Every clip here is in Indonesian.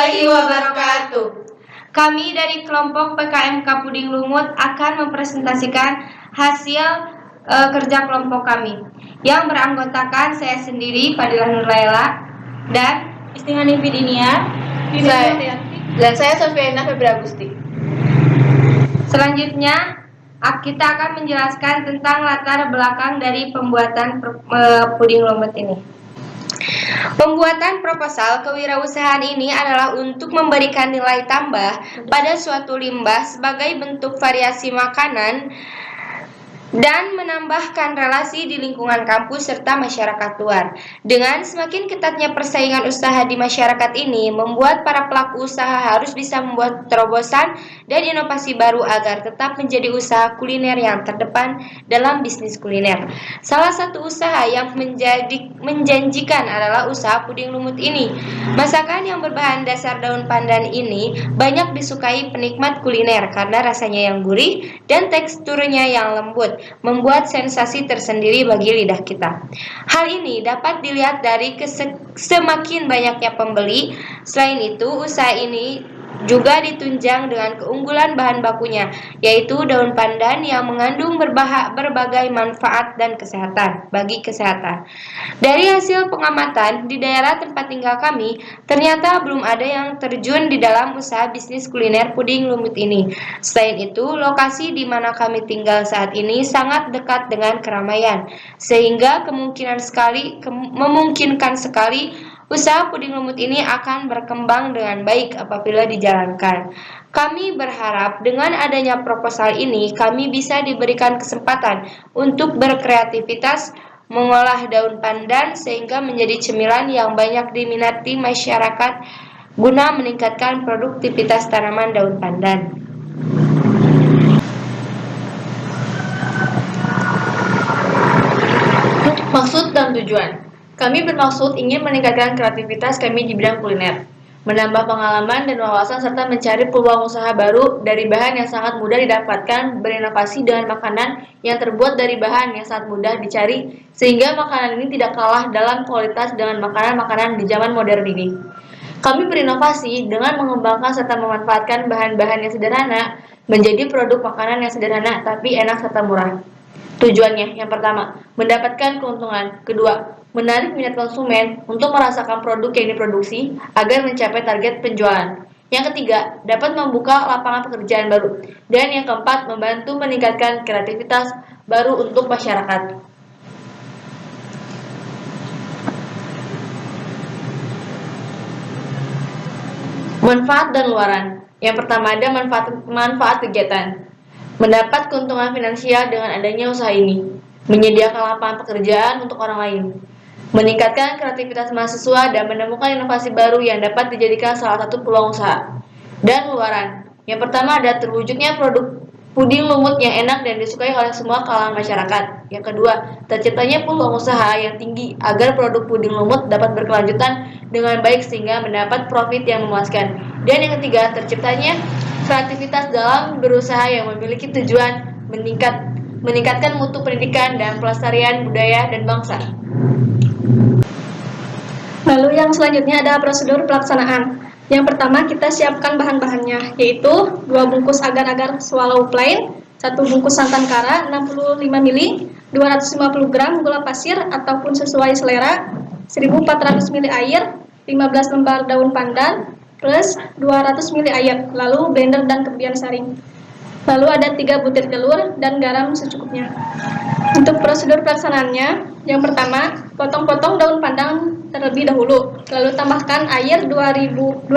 warahmatullahi wabarakatuh. Kami dari kelompok PKMK Puding Lumut akan mempresentasikan hasil kerja kelompok kami yang beranggotakan saya sendiri, Fadilah Nurlaila, dan Istihani Fidinia, dan saya Sofiana Febri Agusti. Selanjutnya kita akan menjelaskan tentang latar belakang dari pembuatan puding lumut ini. Pembuatan proposal kewirausahaan ini adalah untuk memberikan nilai tambah pada suatu limbah sebagai bentuk variasi makanan dan menambahkan relasi di lingkungan kampus serta masyarakat luar. Dengan semakin ketatnya persaingan usaha di masyarakat ini, membuat para pelaku usaha harus bisa membuat terobosan dan inovasi baru agar tetap menjadi usaha kuliner yang terdepan dalam bisnis kuliner. Salah satu usaha yang menjanjikan adalah usaha puding lumut ini. Masakan yang berbahan dasar daun pandan ini banyak disukai penikmat kuliner karena rasanya yang gurih dan teksturnya yang lembut, membuat sensasi tersendiri bagi lidah kita. Hal ini dapat dilihat dari semakin banyaknya pembeli. Selain itu, usaha ini juga ditunjang dengan keunggulan bahan bakunya, yaitu daun pandan yang mengandung berbagai manfaat dan bagi kesehatan. Dari hasil pengamatan di daerah tempat tinggal kami, ternyata belum ada yang terjun di dalam usaha bisnis kuliner puding lumut ini. Selain itu, lokasi di mana kami tinggal saat ini sangat dekat dengan keramaian, sehingga memungkinkan sekali usaha puding lumut ini akan berkembang dengan baik apabila dijalankan. Kami berharap dengan adanya proposal ini, kami bisa diberikan kesempatan untuk berkreativitas mengolah daun pandan sehingga menjadi cemilan yang banyak diminati masyarakat guna meningkatkan produktivitas tanaman daun pandan. Maksud dan tujuan. Kami bermaksud ingin meningkatkan kreativitas kami di bidang kuliner, menambah pengalaman dan wawasan serta mencari peluang usaha baru dari bahan yang sangat mudah didapatkan, berinovasi dengan makanan yang terbuat dari bahan yang sangat mudah dicari, sehingga makanan ini tidak kalah dalam kualitas dengan makanan-makanan di zaman modern ini. Kami berinovasi dengan mengembangkan serta memanfaatkan bahan-bahan yang sederhana menjadi produk makanan yang sederhana tapi enak serta murah. Tujuannya, yang pertama, mendapatkan keuntungan. Kedua, menarik minat konsumen untuk merasakan produk yang diproduksi agar mencapai target penjualan. Yang ketiga, dapat membuka lapangan pekerjaan baru. Dan yang keempat, membantu meningkatkan kreativitas baru untuk masyarakat. Manfaat dan luaran. Yang pertama ada manfaat kegiatan. Mendapat keuntungan finansial dengan adanya usaha ini, menyediakan lapangan pekerjaan untuk orang lain, meningkatkan kreativitas mahasiswa dan menemukan inovasi baru yang dapat dijadikan salah satu peluang usaha. Dan luaran. Yang pertama ada terwujudnya produk puding lumut yang enak dan disukai oleh semua kalangan masyarakat. Yang kedua, terciptanya peluang usaha yang tinggi agar produk puding lumut dapat berkelanjutan dengan baik sehingga mendapat profit yang memuaskan. Dan yang ketiga, terciptanya kreativitas dalam berusaha yang memiliki tujuan meningkatkan mutu pendidikan dan pelestarian budaya dan bangsa. Lalu yang selanjutnya ada prosedur pelaksanaan. Yang pertama kita siapkan bahan-bahannya, yaitu 2 bungkus agar-agar swallow plain, 1 bungkus santan kara 65 ml, 250 gram gula pasir ataupun sesuai selera, 1400 ml air, 15 lembar daun pandan, plus 200 ml air, lalu blender dan kemudian saring. Lalu ada 3 butir telur dan garam secukupnya. Untuk prosedur pelaksanaannya, yang pertama, potong-potong daun pandan terlebih dahulu, lalu tambahkan air 200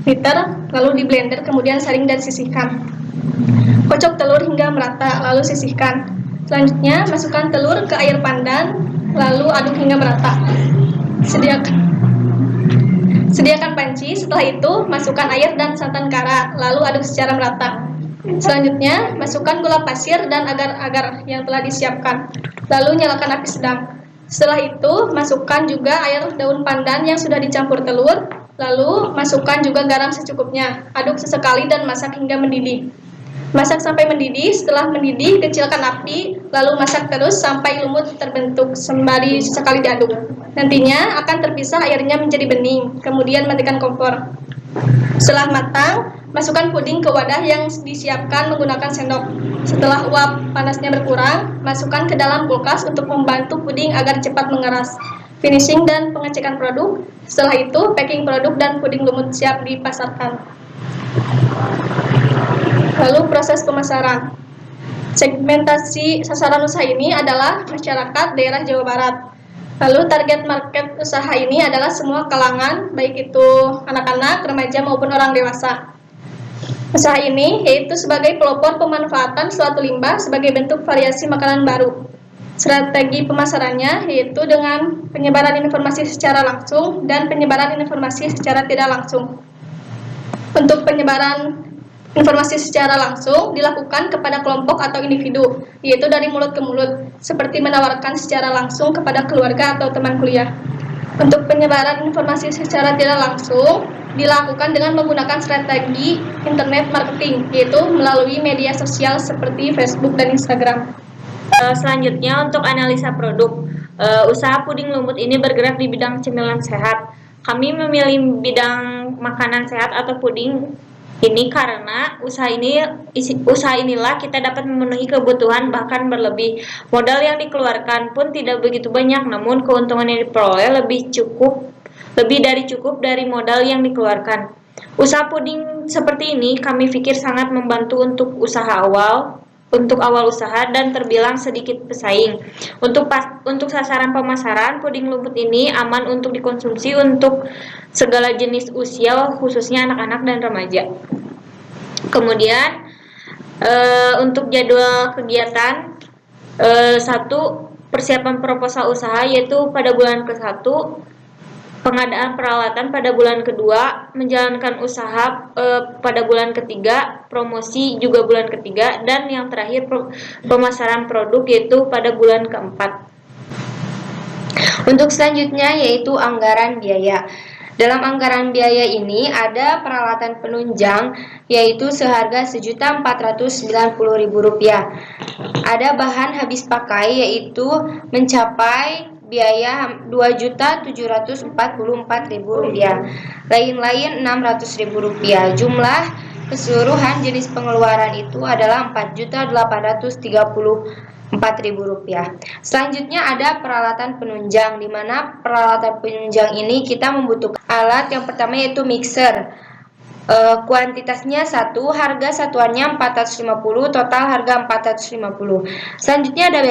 liter, lalu di blender, kemudian saring dan sisihkan. Kocok telur hingga merata, lalu sisihkan. Selanjutnya, masukkan telur ke air pandan, lalu aduk hingga merata. Sediakan panci, setelah itu masukkan air dan santan kara, lalu aduk secara merata. Selanjutnya, masukkan gula pasir dan agar-agar yang telah disiapkan, lalu nyalakan api sedang. Setelah itu, masukkan juga air daun pandan yang sudah dicampur telur, lalu masukkan juga garam secukupnya. Aduk sesekali dan masak hingga mendidih. Masak sampai mendidih, setelah mendidih, kecilkan api, lalu masak terus sampai lumut terbentuk sembari sekali diaduk. Nantinya akan terpisah airnya menjadi bening, kemudian matikan kompor. Setelah matang, masukkan puding ke wadah yang disiapkan menggunakan sendok. Setelah uap panasnya berkurang, masukkan ke dalam kulkas untuk membantu puding agar cepat mengeras. Finishing dan pengecekan produk. Setelah itu, packing produk dan puding lumut siap dipasarkan. Lalu proses pemasaran. Segmentasi sasaran usaha ini adalah masyarakat daerah Jawa Barat. Lalu target market usaha ini adalah semua kalangan, baik itu anak-anak, remaja maupun orang dewasa. Usaha ini yaitu sebagai pelopor pemanfaatan suatu limbah sebagai bentuk variasi makanan baru. Strategi pemasarannya yaitu dengan penyebaran informasi secara langsung dan penyebaran informasi secara tidak langsung. Untuk penyebaran informasi secara langsung dilakukan kepada kelompok atau individu, yaitu dari mulut ke mulut, seperti menawarkan secara langsung kepada keluarga atau teman kuliah. Untuk penyebaran informasi secara tidak langsung dilakukan dengan menggunakan strategi internet marketing, yaitu melalui media sosial seperti Facebook dan Instagram. Selanjutnya untuk analisa produk. Usaha puding lumut ini bergerak di bidang cemilan sehat. Kami memilih bidang makanan sehat atau puding ini karena usaha inilah kita dapat memenuhi kebutuhan bahkan berlebih. Modal yang dikeluarkan pun tidak begitu banyak, namun keuntungan yang diperoleh lebih dari cukup dari modal yang dikeluarkan. Usaha puding seperti ini kami pikir sangat membantu untuk awal usaha dan terbilang sedikit pesaing. Untuk sasaran pemasaran, puding lumut ini aman untuk dikonsumsi untuk segala jenis usia, khususnya anak-anak dan remaja. Kemudian untuk jadwal kegiatan, 1. Persiapan proposal usaha, yaitu pada bulan ke-1, pengadaan peralatan pada bulan kedua, menjalankan usaha pada bulan ketiga, promosi juga bulan ketiga, dan yang terakhir pemasaran produk yaitu pada bulan keempat. Untuk selanjutnya yaitu anggaran biaya. Dalam anggaran biaya ini ada peralatan penunjang yaitu seharga Rp1.490.000. Ada bahan habis pakai yaitu mencapai biaya Rp2.744.000, lain-lain Rp600.000. Jumlah keseluruhan jenis pengeluaran itu adalah Rp4.834.000. Selanjutnya ada peralatan penunjang, di mana peralatan penunjang ini kita membutuhkan alat yang pertama yaitu mixer. Kuantitasnya 1, harga satuannya 450, total harga 450. Selanjutnya ada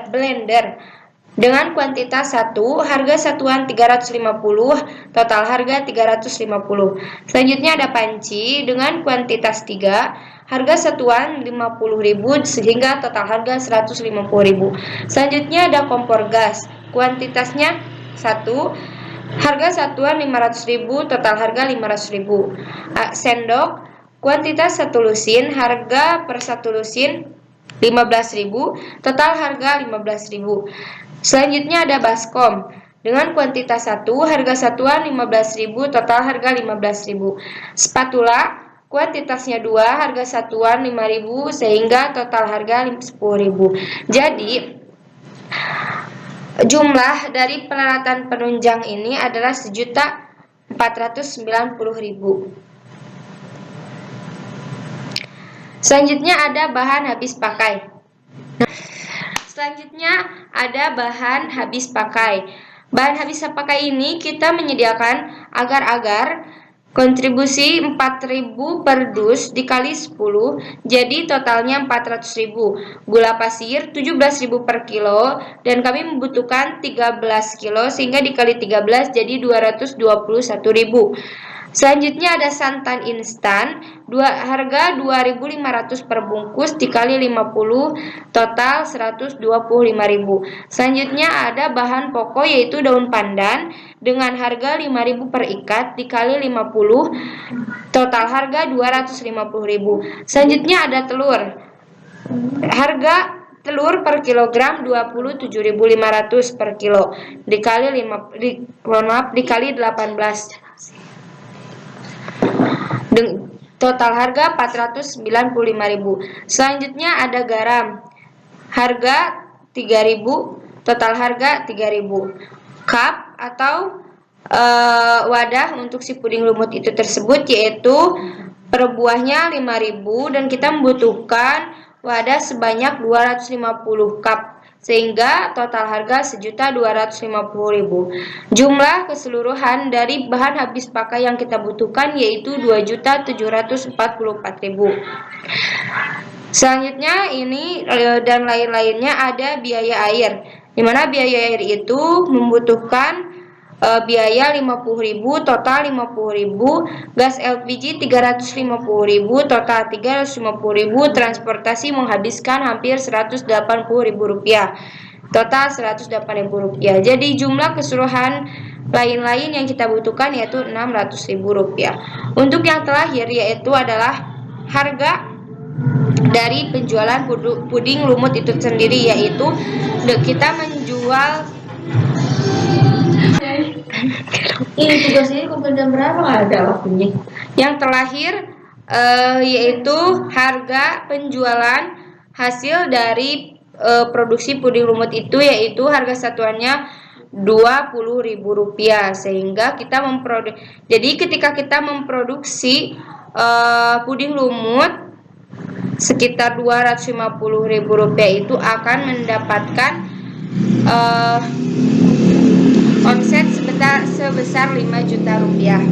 blender. Dengan kuantitas 1, harga satuan 350, total harga 350. Selanjutnya ada panci dengan kuantitas 3, harga satuan 50.000 sehingga total harga 150.000. Selanjutnya ada kompor gas. Kuantitasnya 1, harga satuan 500.000, total harga 500.000. Sendok, kuantitas 1 lusin, harga per 1 lusin 15.000, total harga 15.000. Selanjutnya ada baskom. Dengan kuantitas 1, harga satuan 15.000, total harga 15.000. Spatula, kuantitasnya 2, harga satuan 5.000 sehingga total harga 10.000. Jadi jumlah dari peralatan penunjang ini adalah Rp1.490.000. Selanjutnya ada bahan habis pakai. Selanjutnya ada bahan habis pakai. Bahan habis pakai ini kita menyediakan agar-agar kontribusi 4.000 per dus dikali 10, jadi totalnya 400.000. Gula pasir 17.000 per kilo, dan kami membutuhkan 13 kilo sehingga dikali 13 jadi 221.000. Selanjutnya ada santan instan, harga 2.500 per bungkus dikali 50, total 125.000. Selanjutnya ada bahan pokok yaitu daun pandan dengan harga 5.000 per ikat dikali 50, total harga 250.000. Selanjutnya ada telur. Harga telur per kilogram 27.500 per kilo dikali 18. Total harga 495.000. Selanjutnya ada garam. harga 3.000, total harga 3.000. Cup atau wadah untuk si puding lumut itu tersebut yaitu per buahnya 5.000 dan kita membutuhkan wadah sebanyak 250 cup sehingga total harga 1.250.000. Jumlah keseluruhan dari bahan habis pakai yang kita butuhkan yaitu 2.744.000. Selanjutnya ini dan lain-lainnya ada biaya air, di mana biaya air itu membutuhkan biaya 50.000, total 50.000, gas LPG 350.000, total 350.000, transportasi menghabiskan hampir 180.000 rupiah, total 180.000 rupiah. Jadi jumlah keseluruhan lain-lain yang kita butuhkan yaitu 600.000 rupiah. Untuk yang terakhir yaitu adalah harga dari penjualan puding lumut itu sendiri, yaitu kita menjual Ini tugas ini kumpul jam berapa? Nggak ada waktunya. yang terakhir yaitu harga penjualan hasil dari produksi puding lumut itu, yaitu harga satuannya 20.000 rupiah sehingga kita jadi ketika kita memproduksi puding lumut sekitar 250.000 rupiah itu akan mendapatkan omset sebesar 5 juta rupiah.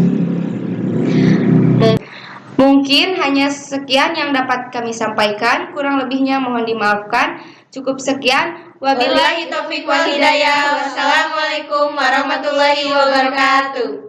Mungkin hanya sekian yang dapat kami sampaikan, kurang lebihnya mohon dimaafkan. Cukup sekian. Wabillahi taufiq wal hidayah. Wassalamualaikum warahmatullahi wabarakatuh.